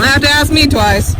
Don't have to ask me twice.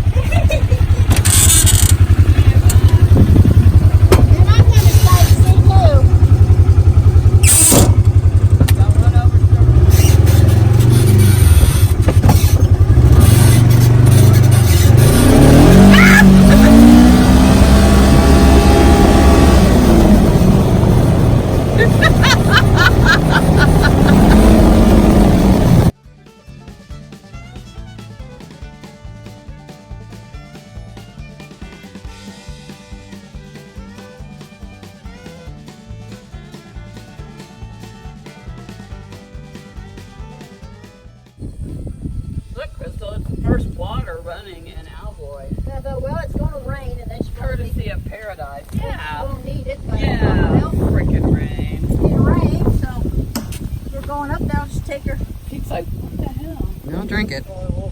Look, Crystal, it's the first water running in Alvoy. Yeah, but, well, it's going to rain, and then she's going to Courtesy of Paradise. Yeah. need it. But, Yeah. well, Frickin' rain. it's going to rain, so we're going up now. Just take her. Pete's like, what the hell? Don't drink it. Oh,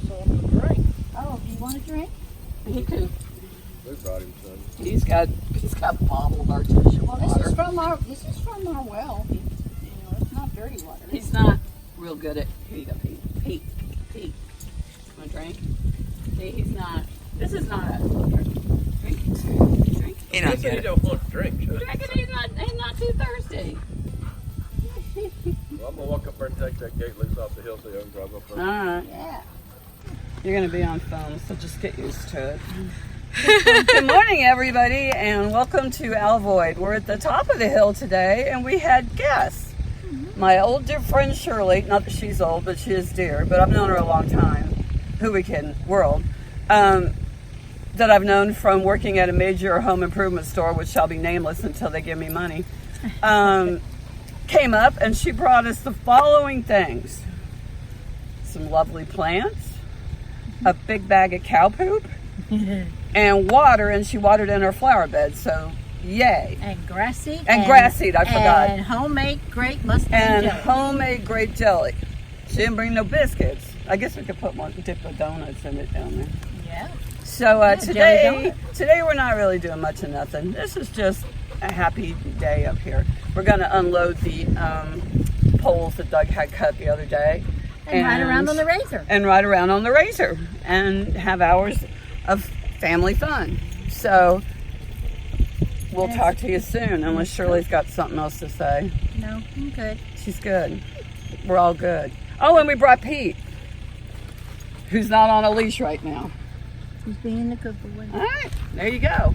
do you want a drink? He can. They brought him some. He's got bottled artificial Well, water. this is from our well. You know, it's not dirty water. He's not real good at. Here you go, Pete. Pete. Want a drink? See, he's not. This is not a drink. Drink. He don't You get it. don't want to drink, Chuck. Drink it. He's not too thirsty. Well, I'm gonna walk up there and take that gate loose off the hill so you can drive up All there. right. Yeah. You're going to be on film, so just get used to it. Good morning, everybody, and welcome to Alvoid. We're at the top of the hill today, and we had guests. My old dear friend Shirley, not that she's old, but she is dear, but I've known her a long time. Who we kidding? World. That I've known from working at a major home improvement store, which shall be nameless until they give me money. Came up, and she brought us the following things. Some lovely plants, a big bag of cow poop, and water, and she watered in her flower bed, so yay. And grass seed. And grass seed, I forgot. And homemade grape mustard And jelly. homemade grape jelly. She didn't bring no biscuits. I guess we could put one dip of donuts in it down there. Yeah. So jelly today we're not really doing much of nothing. This is just a happy day up here. We're going to unload the poles that Doug had cut the other day. And ride around on the razor. And ride around on the razor and have hours of family fun. So we'll talk to you soon, unless Shirley's got something else to say. No, I'm good. She's good. We're all good. Oh, and we brought Pete, who's not on a leash right now. He's being the cooper with All right, there you go.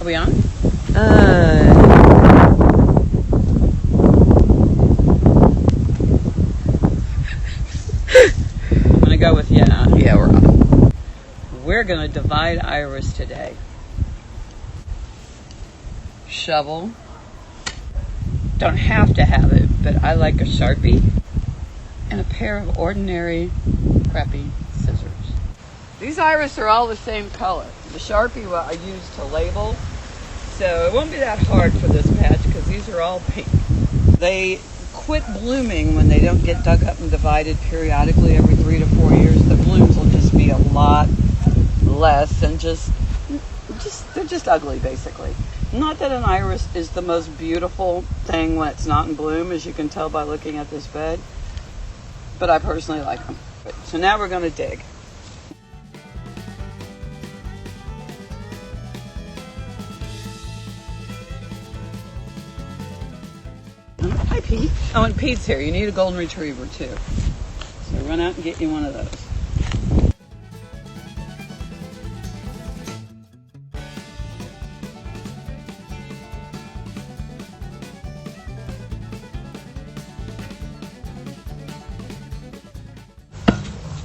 Are we on? I'm gonna go with yeah. Yeah, we're on. We're gonna divide Iris today. Shovel. Don't have to have it, but I like a Sharpie and a pair of ordinary crappy scissors. These Iris are all the same color. The Sharpie I use to label, so it won't be that hard for this patch because these are all pink. They quit blooming when they don't get dug up and divided periodically every 3 to 4 years. The blooms will just be a lot less and they're just ugly basically. Not that an iris is the most beautiful thing when it's not in bloom, as you can tell by looking at this bed, but I personally like them. So now we're going to dig. Hi, Pete. Oh, and Pete's here. You need a golden retriever, too. So run out and get you one of those.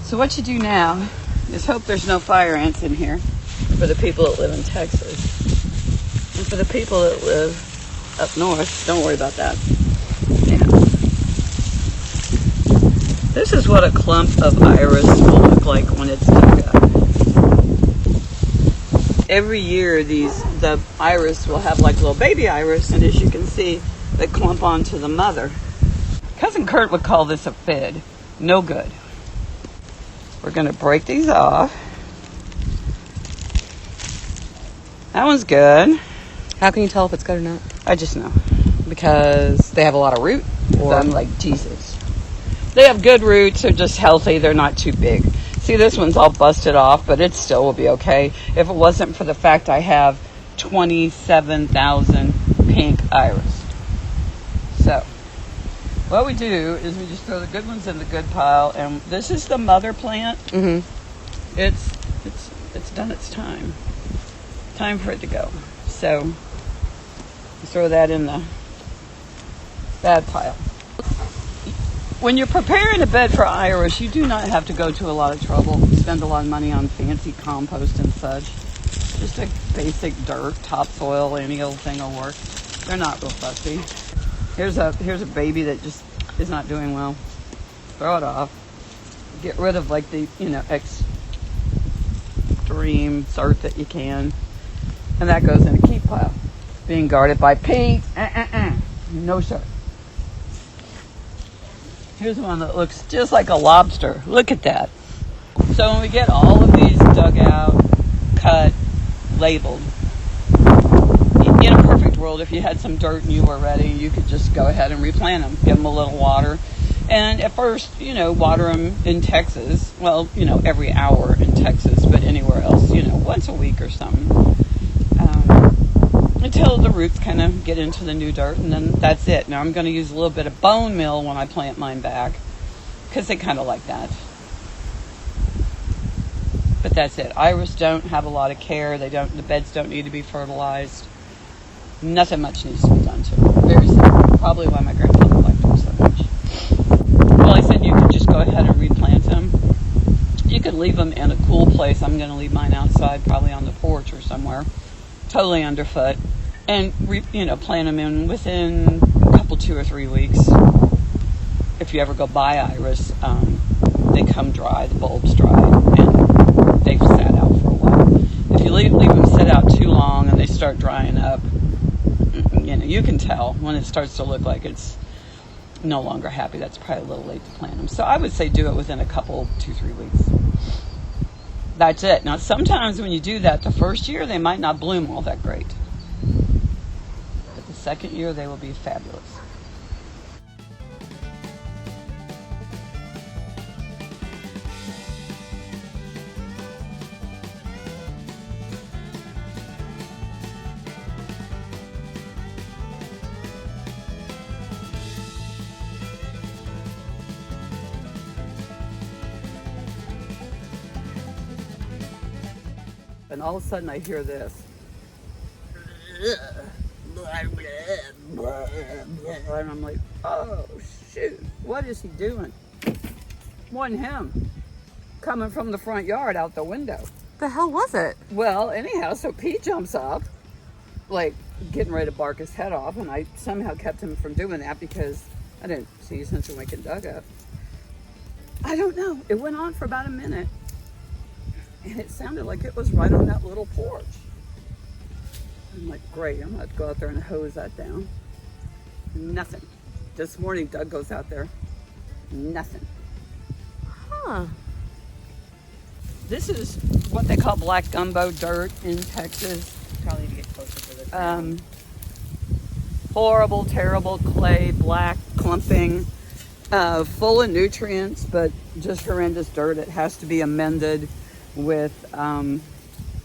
So what you do now is hope there's no fire ants in here. for the people that live in Texas. And for the people that live up north, don't worry about that. Yeah. This is what a clump of iris will look like when it's dug up. Every year the iris will have like little baby iris, and as you can see, they clump onto the mother. Cousin Kurt would call this a fid. No good. We're going to break these off. That one's good. How can you tell if it's good or not? I just know. Because they have a lot of root? Or I'm like, Jesus. They have good roots. They're just healthy. They're not too big. See, this one's all busted off, but it still will be okay if it wasn't for the fact I have 27,000 pink iris. So, what we do is we just throw the good ones in the good pile, and this is the mother plant. Mm-hmm. It's done its time. Time for it to go. So, throw that in the bad pile. When you're preparing a bed for iris, you do not have to go to a lot of trouble, spend a lot of money on fancy compost and such. Just a basic dirt, topsoil, any old thing will work. They're not real fussy. Here's a baby that just is not doing well. Throw it off. Get rid of like the, extreme dirt that you can. And that goes in a keep pile. Being guarded by Pete. No sir. Here's one that looks just like a lobster. Look at that. So when we get all of these dug out, cut, labeled, in a perfect world, if you had some dirt and you were ready, you could just go ahead and replant them. Give them a little water. And at first, water them in Texas. Well, every hour in Texas, but anywhere else, once a week or something. Until the roots kind of get into the new dirt, and then that's it. Now I'm going to use a little bit of bone meal when I plant mine back, because they kind of like that. But that's it. Iris don't have a lot of care. The beds don't need to be fertilized. Nothing much needs to be done to them. Very simple. Probably why my grandfather liked them so much. Well, I said you could just go ahead and replant them. You could leave them in a cool place. I'm going to leave mine outside, probably on the porch or somewhere, totally underfoot, and plant them in within a couple, 2 or 3 weeks. If you ever go buy iris, they come dry, the bulbs dry, and they've sat out for a while. If you leave them sit out too long and they start drying up, you can tell when it starts to look like it's no longer happy. That's probably a little late to plant them. So I would say do it within a couple, 2-3 weeks. That's it. Now, sometimes when you do that, the first year, they might not bloom all that great. But the second year, they will be fabulous. And all of a sudden I hear this. And I'm like, oh shoot, what is he doing? Wasn't him. Coming from the front yard out the window. The hell was it? Well, anyhow, so Pete jumps up, like getting ready to bark his head off, and I somehow kept him from doing that because I didn't see since we went and dug up. I don't know. It went on for about a minute. And it sounded like it was right on that little porch. I'm like, great, I'm going to have to go out there and hose that down. Nothing. This morning, Doug goes out there. Nothing. Huh. This is what they call black gumbo dirt in Texas. Probably need to get closer to the ground. Horrible, terrible clay, black clumping, full of nutrients, but just horrendous dirt. It has to be amended with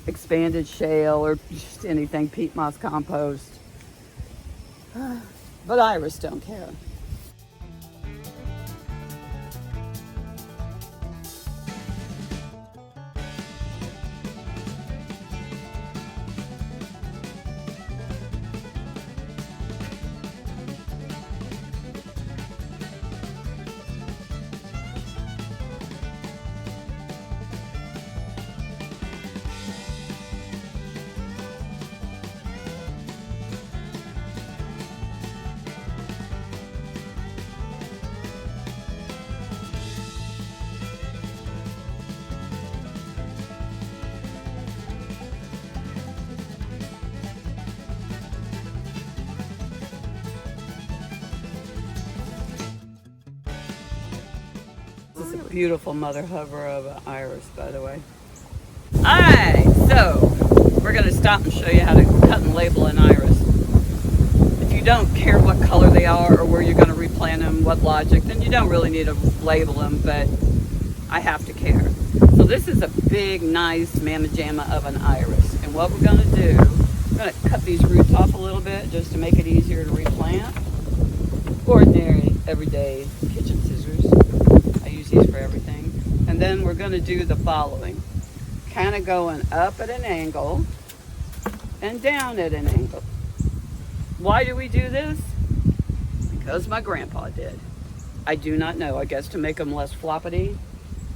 expanded shale or just anything, peat moss compost. But iris don't care. It's a beautiful mother hover of an iris, by the way. Alright, so we're going to stop and show you how to cut and label an iris. If you don't care what color they are or where you're going to replant them, what logic, then you don't really need to label them, but I have to care. So this is a big, nice mamma jamma of an iris. And what we're going to do, we're going to cut these roots off a little bit just to make it easier to replant. Ordinary, everyday kitchen scissors. I use these for everything. And then we're going to do the following. Kind of going up at an angle and down at an angle. Why do we do this? Because my grandpa did. I do not know. I guess to make them less floppity,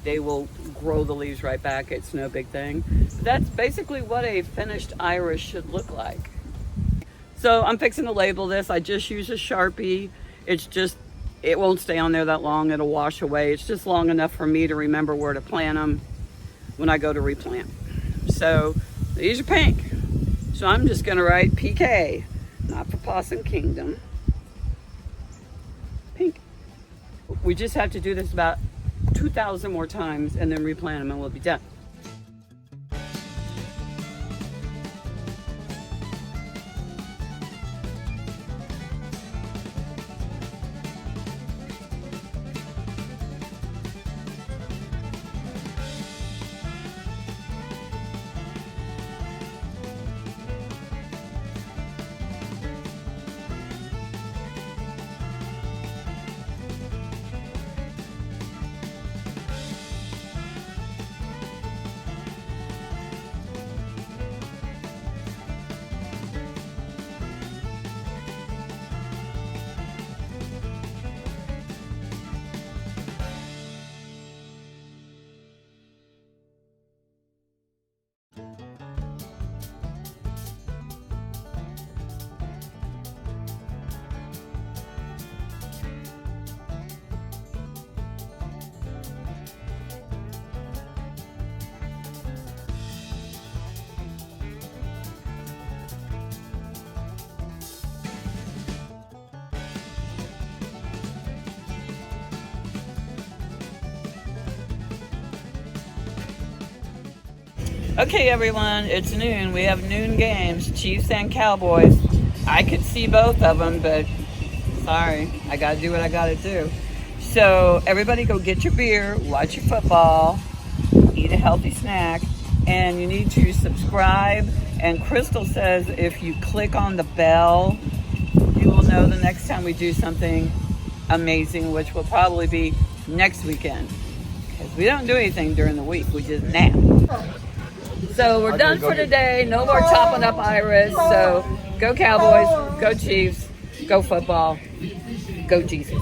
they will grow the leaves right back. It's no big thing. But that's basically what a finished iris should look like. So I'm fixing to label this. I just use a Sharpie. It won't stay on there that long. It'll wash away. It's just long enough for me to remember where to plant them when I go to replant. So these are pink. So I'm just gonna write PK, not for Possum Kingdom. Pink. We just have to do this about 2,000 more times and then replant them and we'll be done. Okay, everyone, it's noon. We have noon games, Chiefs and Cowboys. I could see both of them, but sorry, I gotta do what I gotta do. So everybody go get your beer, watch your football, eat a healthy snack, and you need to subscribe. And Crystal says if you click on the bell, you will know the next time we do something amazing, which will probably be next weekend. Because we don't do anything during the week, we just nap. So we're done for today. No more chopping up iris. So go Cowboys, go Chiefs, go football, go Jesus.